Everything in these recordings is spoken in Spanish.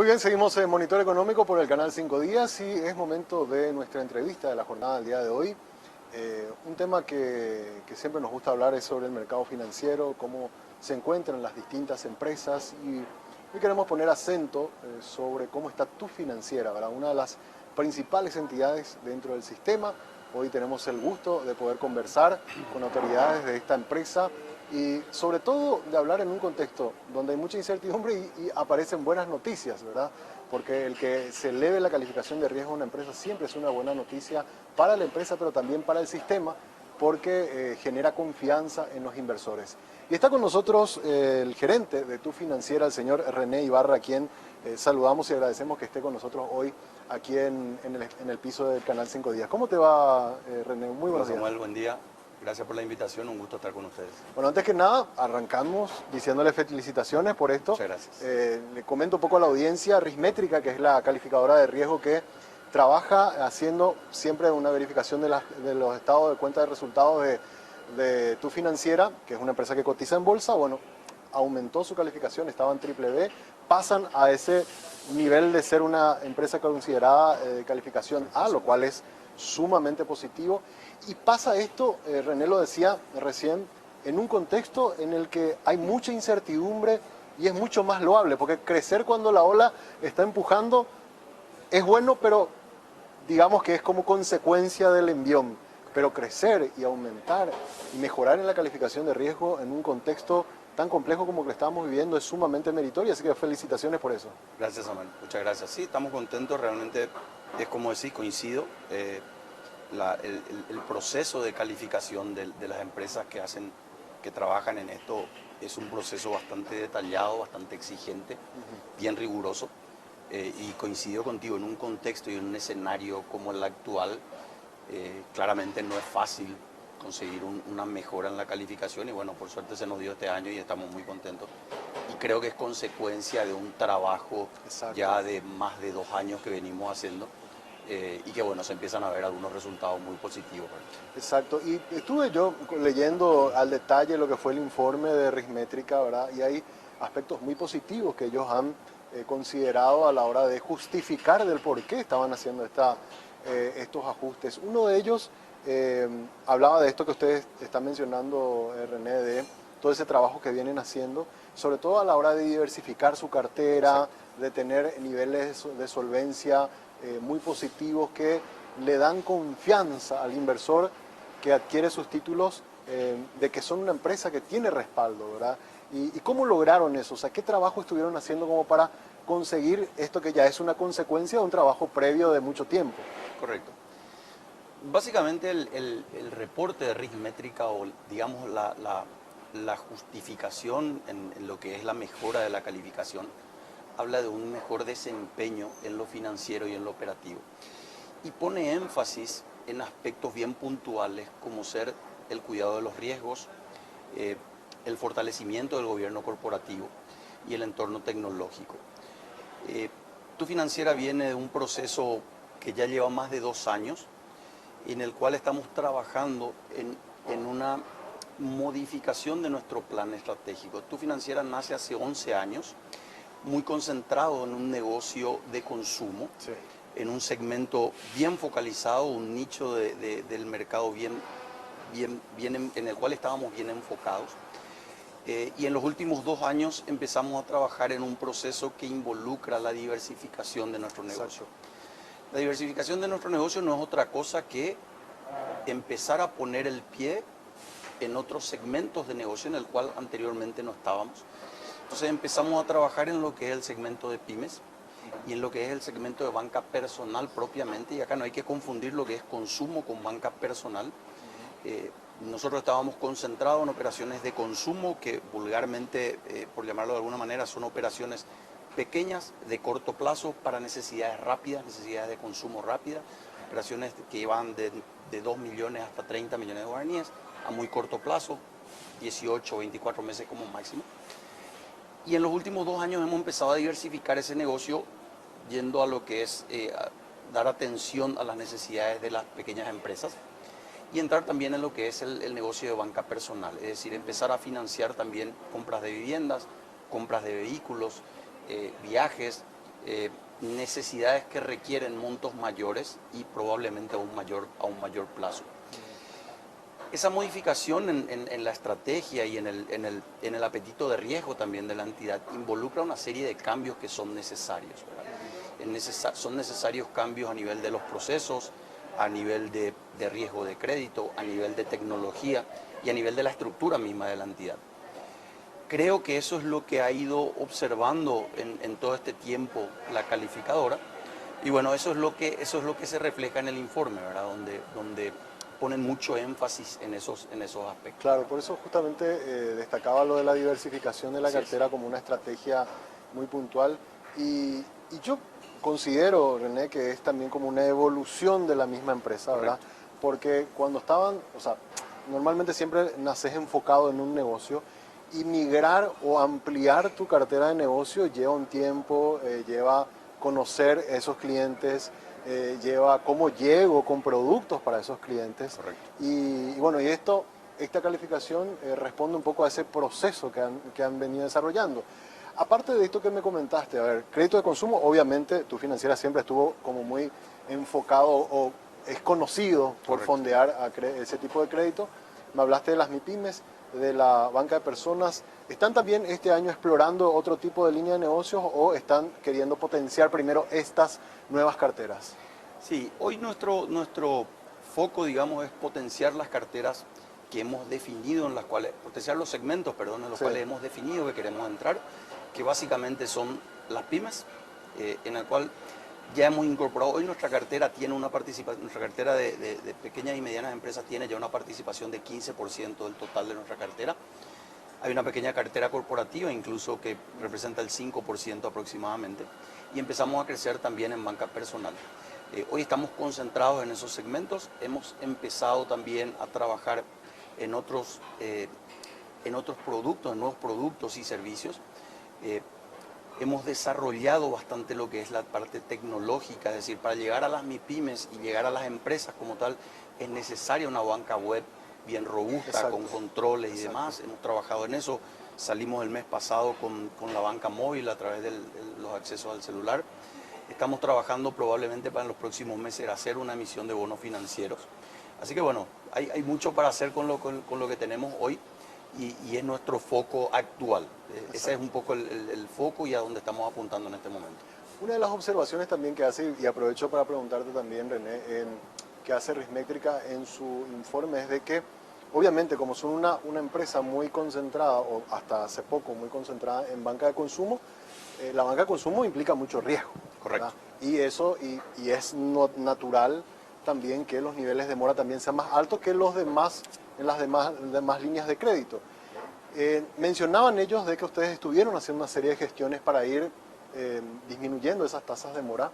Muy bien, seguimos en Monitor Económico por el canal 5 Días y es momento de nuestra entrevista de la jornada del día de hoy. Un tema que siempre nos gusta hablar es sobre el mercado financiero, cómo se encuentran las distintas empresas y hoy queremos poner acento sobre cómo está Tu Financiera, ¿verdad? Una de las principales entidades dentro del sistema. Hoy tenemos el gusto de poder conversar con autoridades de esta empresa y sobre todo de hablar en un contexto donde hay mucha incertidumbre y aparecen buenas noticias, ¿verdad? Porque el que se eleve la calificación de riesgo de una empresa siempre es una buena noticia para la empresa, pero también para el sistema, porque genera confianza en los inversores. Y está con nosotros el gerente de Tu Financiera, el señor René Ibarra, a quien saludamos y agradecemos que esté con nosotros hoy aquí en el piso del Canal 5 Días. ¿Cómo te va, René? Muy buenos días. Samuel, buen día. Gracias por la invitación, un gusto estar con ustedes. Bueno, antes que nada, arrancamos diciéndole felicitaciones por esto. Muchas gracias. Le comento un poco a la audiencia, Rismétrica, que es la calificadora de riesgo que trabaja haciendo siempre una verificación de los estados de cuenta de resultados de Tu Financiera, que es una empresa que cotiza en bolsa. Bueno, aumentó su calificación, estaba en BBB, pasan a ese nivel de ser una empresa considerada de calificación A, lo cual es sumamente positivo. Y pasa esto, René lo decía recién, en un contexto en el que hay mucha incertidumbre y es mucho más loable, porque crecer cuando la ola está empujando es bueno, pero digamos que es como consecuencia del envión. Pero crecer y aumentar y mejorar en la calificación de riesgo en un contexto tan complejo como el que estamos viviendo es sumamente meritorio, así que felicitaciones por eso. Gracias, Samuel. Muchas gracias. Sí, estamos contentos, realmente es como decir, coincido. El proceso de calificación de las empresas que trabajan en esto es un proceso bastante detallado, bastante exigente, bien riguroso. Y coincido contigo, en un contexto y en un escenario como el actual, claramente no es fácil conseguir una mejora en la calificación y bueno, por suerte se nos dio este año y estamos muy contentos. Y creo que es consecuencia de un trabajo ya de más de 2 años que venimos haciendo. Y que bueno, se empiezan a ver algunos resultados muy positivos. Exacto, y estuve yo leyendo al detalle lo que fue el informe de Rismétrica, ¿verdad? Y hay aspectos muy positivos que ellos han considerado a la hora de justificar del por qué estaban haciendo estos ajustes. Uno de ellos hablaba de esto que ustedes están mencionando, René, de todo ese trabajo que vienen haciendo, sobre todo a la hora de diversificar su cartera, de tener niveles de solvencia muy positivos que le dan confianza al inversor que adquiere sus títulos de que son una empresa que tiene respaldo, ¿verdad? ¿Y cómo lograron eso? O sea, ¿qué trabajo estuvieron haciendo como para conseguir esto que ya es una consecuencia de un trabajo previo de mucho tiempo? Correcto. Básicamente el reporte de Rismétrica o digamos la justificación en lo que es la mejora de la calificación habla de un mejor desempeño en lo financiero y en lo operativo. Y pone énfasis en aspectos bien puntuales como ser el cuidado de los riesgos, el fortalecimiento del gobierno corporativo y el entorno tecnológico. Tu Financiera viene de un proceso que ya lleva más de 2 años, en el cual estamos trabajando en una modificación de nuestro plan estratégico. Tu Financiera nace hace 11 años, muy concentrado en un negocio de consumo, sí, en un segmento bien focalizado, un nicho del mercado en el cual estábamos bien enfocados. Y en los últimos 2 años empezamos a trabajar en un proceso que involucra la diversificación de nuestro negocio. La diversificación de nuestro negocio no es otra cosa que empezar a poner el pie en otros segmentos de negocio en el cual anteriormente no estábamos. Entonces empezamos a trabajar en lo que es el segmento de pymes y en lo que es el segmento de banca personal propiamente, y acá no hay que confundir lo que es consumo con banca personal. Nosotros estábamos concentrados en operaciones de consumo que vulgarmente, por llamarlo de alguna manera, son operaciones pequeñas, de corto plazo, para necesidades rápidas, necesidades de consumo rápida, operaciones que van de 2 millones hasta 30 millones de guaraníes a muy corto plazo, 18 o 24 meses como máximo. Y en los últimos 2 años hemos empezado a diversificar ese negocio yendo a lo que es dar atención a las necesidades de las pequeñas empresas y entrar también en lo que es el negocio de banca personal, es decir, empezar a financiar también compras de viviendas, compras de vehículos, viajes, necesidades que requieren montos mayores y probablemente a un mayor plazo. Esa modificación en la estrategia y en el apetito de riesgo también de la entidad involucra una serie de cambios que son necesarios, ¿verdad? Son necesarios cambios a nivel de los procesos, a nivel de riesgo de crédito, a nivel de tecnología y a nivel de la estructura misma de la entidad. Creo que eso es lo que ha ido observando en todo este tiempo la calificadora y bueno, eso es lo que se refleja en el informe, ¿verdad? Donde ponen mucho énfasis en esos aspectos. Claro, por eso justamente destacaba lo de la diversificación de la cartera como una estrategia muy puntual y yo considero, René, que es también como una evolución de la misma empresa, ¿verdad? Correcto. Porque cuando estaban, o sea, normalmente siempre naces enfocado en un negocio y migrar o ampliar tu cartera de negocio lleva un tiempo, lleva conocer esos clientes, lleva cómo llego con productos para esos clientes. Correcto. Y bueno, esta calificación responde un poco a ese proceso que han venido desarrollando. Aparte de esto que me comentaste, a ver, crédito de consumo, obviamente tu financiera siempre estuvo como muy enfocado o es conocido por Correcto. fondear ese tipo de crédito. Me hablaste de las MIPYMES, de la banca de personas. ¿Están también este año explorando otro tipo de línea de negocios o están queriendo potenciar primero estas nuevas carteras? Sí, hoy nuestro foco, digamos, es potenciar las carteras que hemos definido, potenciar los segmentos, perdón, en los cuales hemos definido que queremos entrar, que básicamente son las pymes, en el cual ya hemos incorporado, hoy nuestra cartera tiene una participación, nuestra cartera de pequeñas y medianas empresas tiene ya una participación de 15% del total de nuestra cartera. Hay una pequeña cartera corporativa incluso que representa el 5% aproximadamente y empezamos a crecer también en banca personal. Hoy estamos concentrados en esos segmentos, hemos empezado también a trabajar en otros productos, en nuevos productos y servicios. Hemos desarrollado bastante lo que es la parte tecnológica, es decir, para llegar a las MIPYMES y llegar a las empresas como tal, es necesaria una banca web bien robusta, Exacto. Con controles y Exacto. demás. Hemos trabajado en eso, salimos el mes pasado con la banca móvil a través de los accesos al celular. Estamos trabajando probablemente para en los próximos meses hacer una emisión de bonos financieros. Así que bueno, hay mucho para hacer con lo que tenemos hoy. Y es nuestro foco actual. Ese es un poco el foco y a donde estamos apuntando en este momento. Una de las observaciones también que hace, y aprovecho para preguntarte también, René, que hace Rismétrica en su informe es de que, obviamente, como son una empresa muy concentrada, o hasta hace poco muy concentrada en banca de consumo, la banca de consumo implica mucho riesgo. Correcto. ¿Verdad? Y eso, y es natural también que los niveles de mora también sean más altos que los demás, en las demás líneas de crédito. Mencionaban ellos de que ustedes estuvieron haciendo una serie de gestiones para ir disminuyendo esas tasas de mora.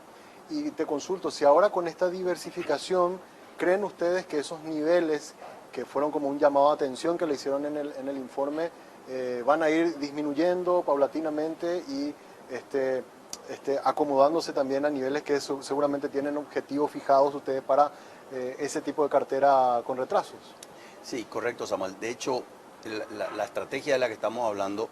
Y te consulto, si ahora con esta diversificación, ¿creen ustedes que esos niveles que fueron como un llamado de atención que le hicieron en el informe van a ir disminuyendo paulatinamente y acomodándose también a niveles que seguramente tienen objetivos fijados ustedes para ese tipo de cartera con retrasos? Sí, correcto, Samuel. De hecho, la estrategia de la que estamos hablando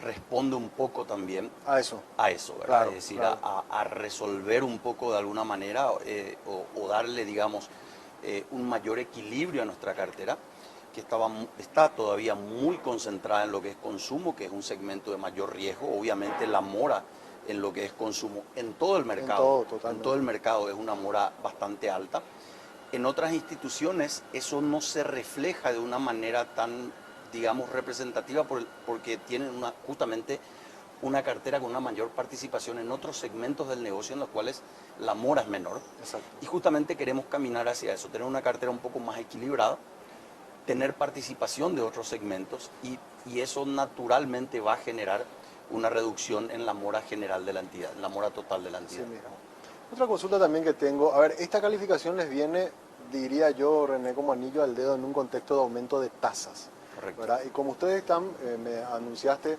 responde un poco también a eso, ¿verdad? Claro, Es decir, claro. a resolver un poco de alguna manera o darle, digamos, un mayor equilibrio a nuestra cartera, que está todavía muy concentrada en lo que es consumo, que es un segmento de mayor riesgo. Obviamente la mora en lo que es consumo en todo el mercado, en todo el mercado es una mora bastante alta. En otras instituciones eso no se refleja de una manera tan, digamos, representativa porque tienen justamente una cartera con una mayor participación en otros segmentos del negocio en los cuales la mora es menor. Exacto. Y justamente queremos caminar hacia eso, tener una cartera un poco más equilibrada, tener participación de otros segmentos y eso naturalmente va a generar una reducción en la mora general de la entidad, en la mora total de la entidad. Sí, mismo. Otra consulta también que tengo, a ver, esta calificación les viene, diría yo, René, como anillo al dedo en un contexto de aumento de tasas. Correcto. ¿Verdad? Y como ustedes están, me anunciaste,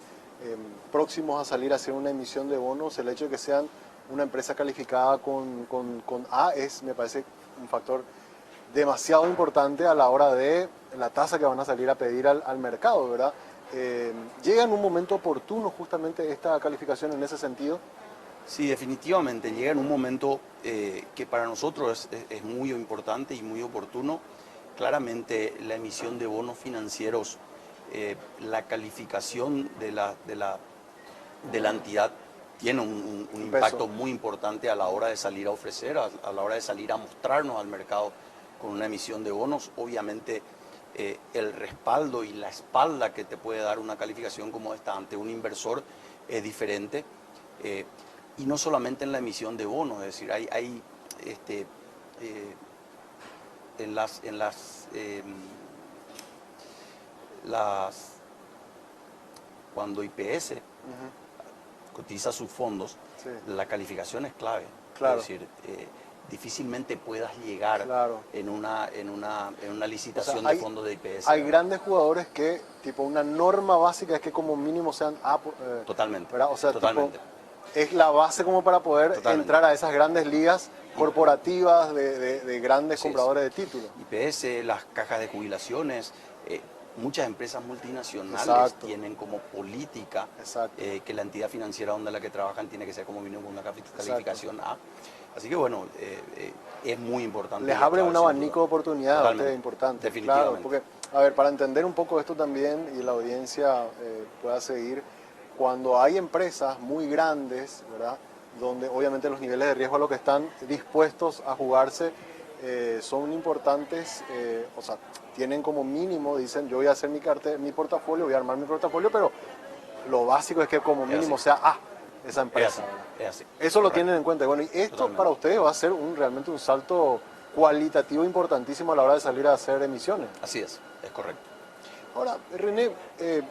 próximos a salir a hacer una emisión de bonos, el hecho de que sean una empresa calificada con A me parece un factor demasiado importante a la hora de la tasa que van a salir a pedir al mercado, ¿verdad? ¿Llega en un momento oportuno justamente esta calificación en ese sentido? Sí, definitivamente llega en un momento que para nosotros es muy importante y muy oportuno. Claramente la emisión de bonos financieros, la calificación de la entidad tiene un Un peso. impacto muy importante a la hora de salir a ofrecer, a la hora de salir a mostrarnos al mercado con una emisión de bonos. Obviamente el respaldo y la espalda que te puede dar una calificación como esta ante un inversor es diferente. Y no solamente en la emisión de bonos, es decir, hay en las cuando IPS cotiza sus fondos, Sí, la calificación es clave. claro, Es decir, difícilmente puedas llegar claro. en una O sea, licitación de fondos de IPS. hay ¿Verdad? grandes jugadores que, tipo, una norma básica es que como mínimo sean A, Totalmente, ¿verdad? O sea, tipo, totalmente, es la base como para poder totalmente. entrar a esas grandes ligas corporativas de grandes Así es. compradores de títulos. IPS, las cajas de jubilaciones, muchas empresas multinacionales Exacto, tienen como política exacto, que la entidad financiera donde la que trabajan tiene que ser como mínimo una exacto. calificación A. Así que bueno, es muy importante Les y es abre clave un sin duda. abanico de oportunidades a ustedes Totalmente, importante, claro, definitivamente. porque, a ver, para entender un poco esto también y la audiencia pueda seguir, cuando hay empresas muy grandes, ¿verdad? Donde obviamente los niveles de riesgo a lo que están dispuestos a jugarse son importantes, o sea, tienen como mínimo, dicen, yo voy a hacer mi portafolio, voy a armar mi portafolio, pero lo básico es que como Es así, mínimo sea A, esa es empresa, así, ¿verdad? es así. Eso lo Correcto, tienen en cuenta. Bueno, y esto para totalmente. ustedes va a ser realmente un salto cualitativo importantísimo a la hora de salir a hacer emisiones. Así es correcto. Ahora, René,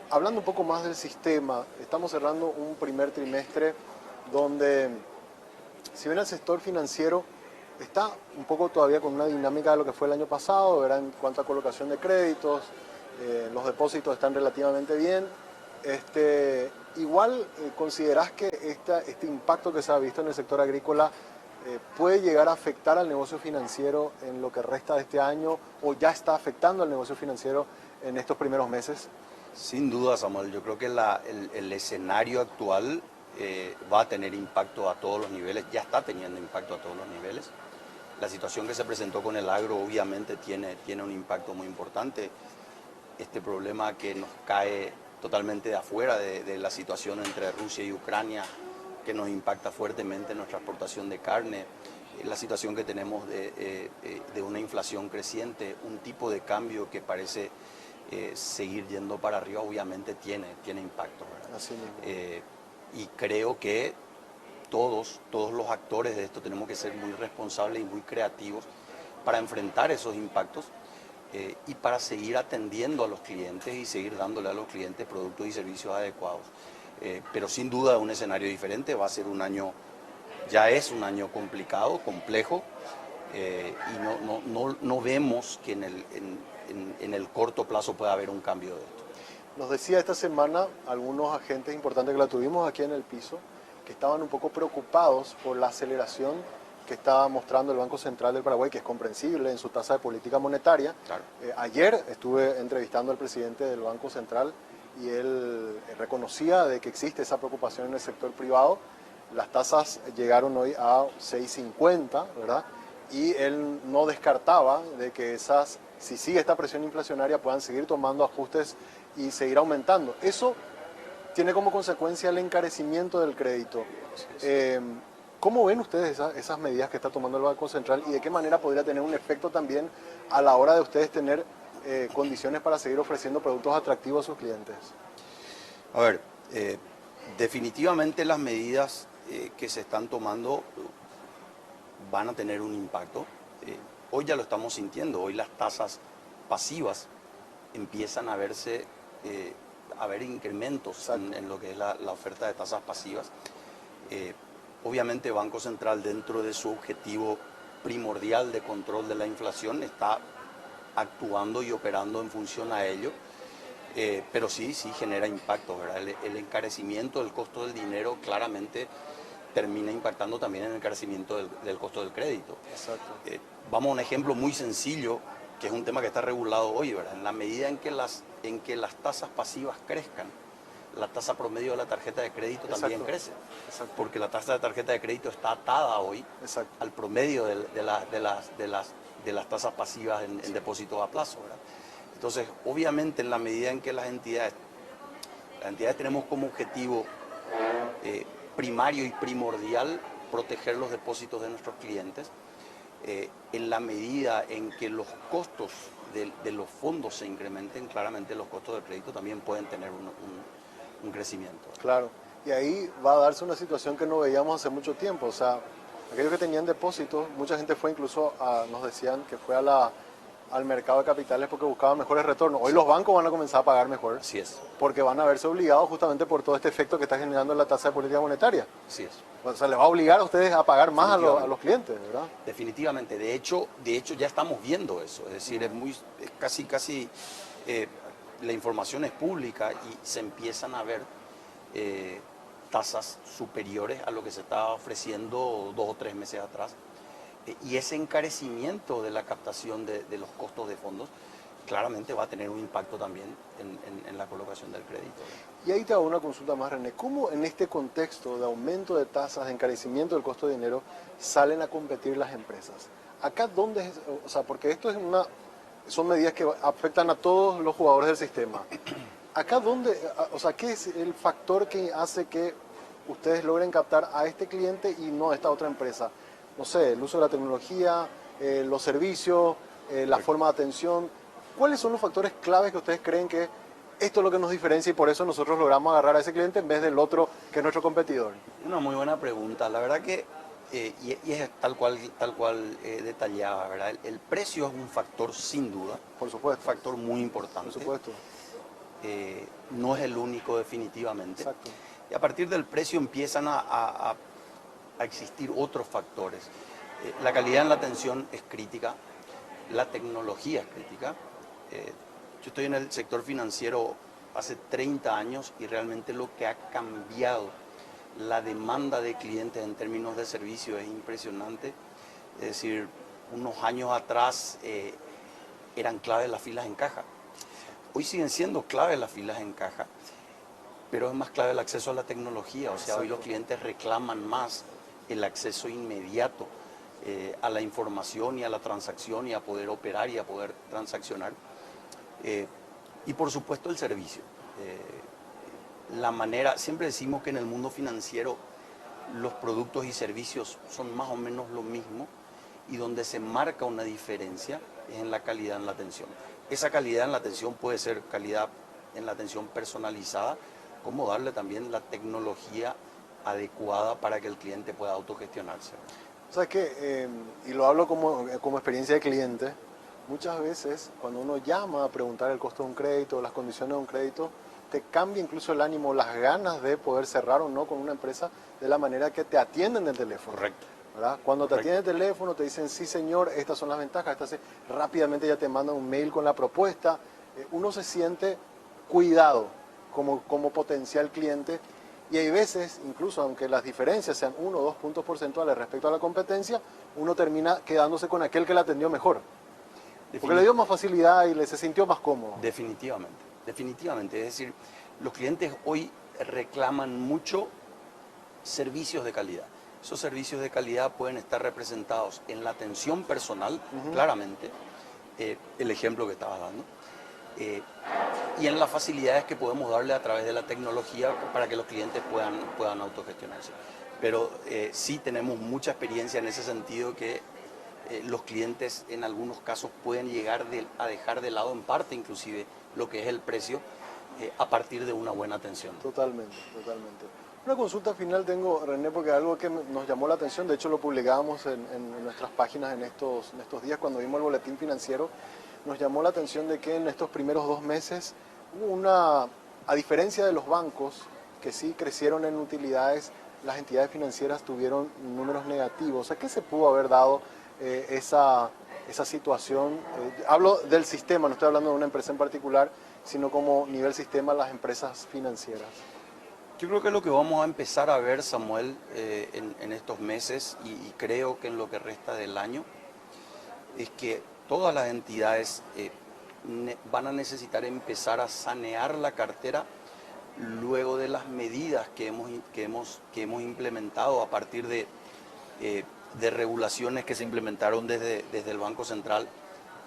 hablando un poco más del sistema, estamos cerrando un primer trimestre donde, si bien el sector financiero está un poco todavía con una dinámica de lo que fue el año pasado, ¿verdad? En cuanto a colocación de créditos, los depósitos están relativamente bien. Igual considerás que este impacto que se ha visto en el sector agrícola puede llegar a afectar al negocio financiero en lo que resta de este año o ya está afectando al negocio financiero en estos primeros meses. Sin duda, Samuel, yo creo que el escenario actual va a tener impacto a todos los niveles, ya está teniendo impacto a todos los niveles. La situación que se presentó con el agro obviamente tiene un impacto muy importante. Este problema que nos cae totalmente de afuera de la situación entre Rusia y Ucrania, que nos impacta fuertemente en nuestra exportación de carne, la situación que tenemos de una inflación creciente, un tipo de cambio que parece seguir yendo para arriba, obviamente tiene impacto, ¿verdad? Así mismo. Y creo que todos los actores de esto tenemos que ser muy responsables y muy creativos para enfrentar esos impactos y para seguir atendiendo a los clientes y seguir dándole a los clientes productos y servicios adecuados. Pero sin duda un escenario diferente, va a ser un año, ya es un año complicado, complejo, y no vemos que en el corto plazo pueda haber un cambio de esto. Nos decía esta semana algunos agentes importantes que la tuvimos aquí en el piso, que estaban un poco preocupados por la aceleración que estaba mostrando el Banco Central del Paraguay, que es comprensible en su tasa de política monetaria. Claro. Ayer estuve entrevistando al presidente del Banco Central y él reconocía de que existe esa preocupación en el sector privado. Las tasas llegaron hoy a 6,50, ¿verdad? Y él no descartaba de que si sigue esta presión inflacionaria, puedan seguir tomando ajustes y seguir aumentando. Eso tiene como consecuencia el encarecimiento del crédito. ¿Cómo ven ustedes esas medidas que está tomando el Banco Central y de qué manera podría tener un efecto también a la hora de ustedes tener condiciones para seguir ofreciendo productos atractivos a sus clientes? A ver, definitivamente las medidas que se están tomando van a tener un impacto. Hoy ya lo estamos sintiendo, hoy las tasas pasivas empiezan a verse, a ver incrementos en lo que es la oferta de tasas pasivas. Obviamente Banco Central, dentro de su objetivo primordial de control de la inflación, está actuando y operando en función a ello. Pero sí genera impacto, ¿verdad? El encarecimiento del costo del dinero claramente termina impactando también en el encarecimiento del costo del crédito. Exacto. Vamos a un ejemplo muy sencillo, que es un tema que está regulado hoy, ¿verdad? En la medida en que las tasas pasivas crezcan, la tasa promedio de la tarjeta de crédito también crece. Exacto. Porque la tasa de tarjeta de crédito está atada hoy al promedio de las tasas pasivas en depósitos a plazo, ¿verdad? Entonces, obviamente, en la medida en que las entidades tenemos como objetivo primario y primordial proteger los depósitos de nuestros clientes, en la medida en que los costos de los fondos se incrementen, claramente los costos de crédito también pueden tener un crecimiento. Claro, y ahí va a darse una situación que no veíamos hace mucho tiempo. O sea, aquellos que tenían depósitos, mucha gente fue incluso, nos decían que fue al mercado de capitales porque buscaban mejores retornos. Hoy los bancos van a comenzar a pagar mejor. Así es. Porque van a verse obligados justamente por todo este efecto que está generando la tasa de política monetaria. Así es. O sea, les va a obligar a ustedes a pagar más a los clientes, ¿verdad? Definitivamente. De hecho ya estamos viendo eso. Es decir, es casi la información es pública y se empiezan a ver tasas superiores a lo que se estaba ofreciendo 2 o 3 meses atrás. Y ese encarecimiento de la captación de los costos de fondos claramente va a tener un impacto también en la colocación del crédito. Y ahí te hago una consulta más, René. ¿Cómo en este contexto de aumento de tasas, de encarecimiento del costo de dinero, salen a competir las empresas? Acá, ¿dónde es? O sea, porque esto son medidas que afectan a todos los jugadores del sistema. Acá, ¿dónde? O sea, ¿qué es el factor que hace que ustedes logren captar a este cliente y no a esta otra empresa? No sé, el uso de la tecnología, los servicios, la forma de atención. ¿Cuáles son los factores claves que ustedes creen que esto es lo que nos diferencia y por eso nosotros logramos agarrar a ese cliente en vez del otro que es nuestro competidor? Una muy buena pregunta. La verdad que, y es tal cual detallada, ¿verdad? El precio es un factor sin duda. Por supuesto. Un factor muy importante. Por supuesto. No es el único definitivamente. Exacto. Y a partir del precio empiezan a existir otros factores. La calidad en la atención es crítica, la tecnología es crítica. Yo estoy en el sector financiero hace 30 años y realmente lo que ha cambiado la demanda de clientes en términos de servicio es impresionante. Es decir, unos años atrás eran claves las filas en caja. Hoy siguen siendo claves las filas en caja, pero es más clave el acceso a la tecnología. O sea, hoy los clientes reclaman más el acceso inmediato a la información y a la transacción y a poder operar y a poder transaccionar. Y por supuesto el servicio. Siempre decimos que en el mundo financiero los productos y servicios son más o menos lo mismo y donde se marca una diferencia es en la calidad en la atención. Esa calidad en la atención puede ser calidad en la atención personalizada, como darle también la tecnología adecuada para que el cliente pueda autogestionarse. ¿Sabes qué? Y lo hablo como experiencia de cliente. Muchas veces cuando uno llama a preguntar el costo de un crédito, las condiciones de un crédito, te cambia incluso el ánimo, las ganas de poder cerrar o no con una empresa de la manera que te atienden del teléfono. Correcto. ¿Verdad? Cuando te atienden el teléfono te dicen, sí señor, estas son las ventajas, rápidamente ya te mandan un mail con la propuesta. Uno se siente cuidado como potencial cliente y hay veces, incluso aunque las diferencias sean 1 o 2 puntos porcentuales respecto a la competencia, uno termina quedándose con aquel que la atendió mejor. Porque le dio más facilidad y se sintió más cómodo. Definitivamente, definitivamente. Es decir, los clientes hoy reclaman mucho servicios de calidad. Esos servicios de calidad pueden estar representados en la atención personal, claramente, el ejemplo que estabas dando, y en las facilidades que podemos darle a través de la tecnología para que los clientes puedan autogestionarse. Pero sí tenemos mucha experiencia en ese sentido que los clientes en algunos casos pueden llegar a dejar de lado en parte inclusive lo que es el precio a partir de una buena atención. Totalmente, totalmente. Una consulta final tengo, René, porque algo que nos llamó la atención, de hecho lo publicábamos en nuestras páginas en estos días cuando vimos el boletín financiero, nos llamó la atención de que en estos primeros 2 meses hubo a diferencia de los bancos, que sí crecieron en utilidades, las entidades financieras tuvieron números negativos. ¿A qué se pudo haber dado esa situación? Hablo del sistema, no estoy hablando de una empresa en particular, sino como nivel sistema las empresas financieras. Yo creo que lo que vamos a empezar a ver, Samuel, en estos meses y creo que en lo que resta del año, es que todas las entidades van a necesitar empezar a sanear la cartera luego de las medidas que hemos implementado a partir de regulaciones que se implementaron desde el Banco Central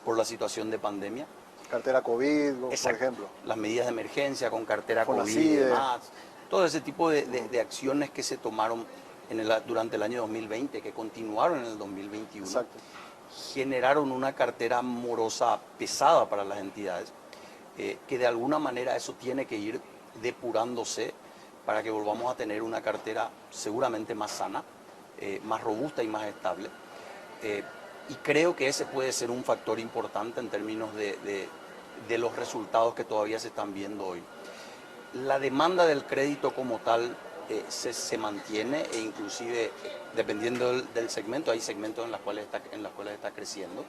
por la situación de pandemia. Cartera COVID, por Exacto. ejemplo. Las medidas de emergencia con cartera Con la COVID y CIDE. demás. Todo ese tipo de acciones que se tomaron durante el año 2020, que continuaron en el 2021, Exacto. generaron una cartera morosa pesada para las entidades, que de alguna manera eso tiene que ir depurándose para que volvamos a tener una cartera seguramente más sana, más robusta y más estable. Y creo que ese puede ser un factor importante en términos de los resultados que todavía se están viendo hoy. La demanda del crédito como tal se mantiene, e inclusive dependiendo del segmento, hay segmentos en los cuales está creciendo.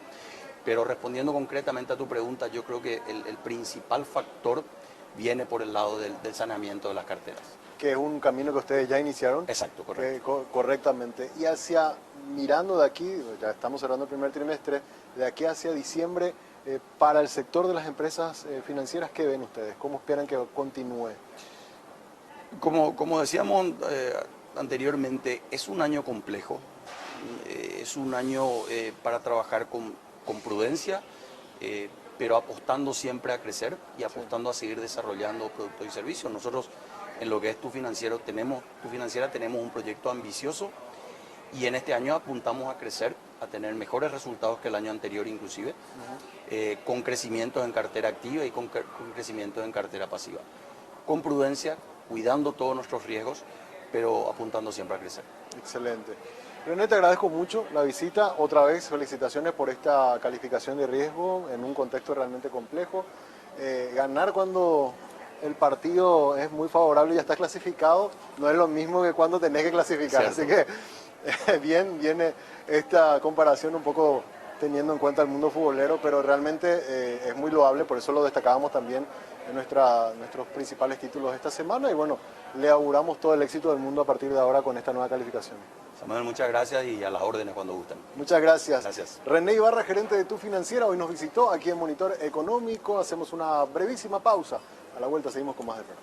Pero respondiendo concretamente a tu pregunta, yo creo que el principal factor viene por el lado del saneamiento de las carteras. Que es un camino que ustedes ya iniciaron. Exacto, correcto. Correctamente. Y mirando de aquí, ya estamos cerrando el primer trimestre, de aquí hacia diciembre, para el sector de las empresas financieras, ¿qué ven ustedes? ¿Cómo esperan que continúe? Como decíamos anteriormente, es un año complejo, es un año para trabajar con prudencia, pero apostando siempre a crecer y apostando a seguir desarrollando productos y servicios. Nosotros en lo que es Tu Financiera tenemos un proyecto ambicioso y en este año apuntamos a crecer, a tener mejores resultados que el año anterior inclusive, con crecimientos en cartera activa y con crecimientos en cartera pasiva. Con prudencia, cuidando todos nuestros riesgos, pero apuntando siempre a crecer. Excelente. René, te agradezco mucho la visita. Otra vez, felicitaciones por esta calificación de riesgo en un contexto realmente complejo. Ganar cuando el partido es muy favorable y ya está clasificado no es lo mismo que cuando tenés que clasificar. Cierto. Así que bien viene esta comparación un poco teniendo en cuenta el mundo futbolero, pero realmente es muy loable, por eso lo destacábamos también en nuestros principales títulos de esta semana y bueno, le auguramos todo el éxito del mundo a partir de ahora con esta nueva calificación. Samuel, muchas gracias y a las órdenes cuando gusten. Muchas gracias. Gracias. René Ibarra, gerente de Tu Financiera, hoy nos visitó aquí en Monitor Económico. Hacemos una brevísima pausa. A la vuelta seguimos con más de René.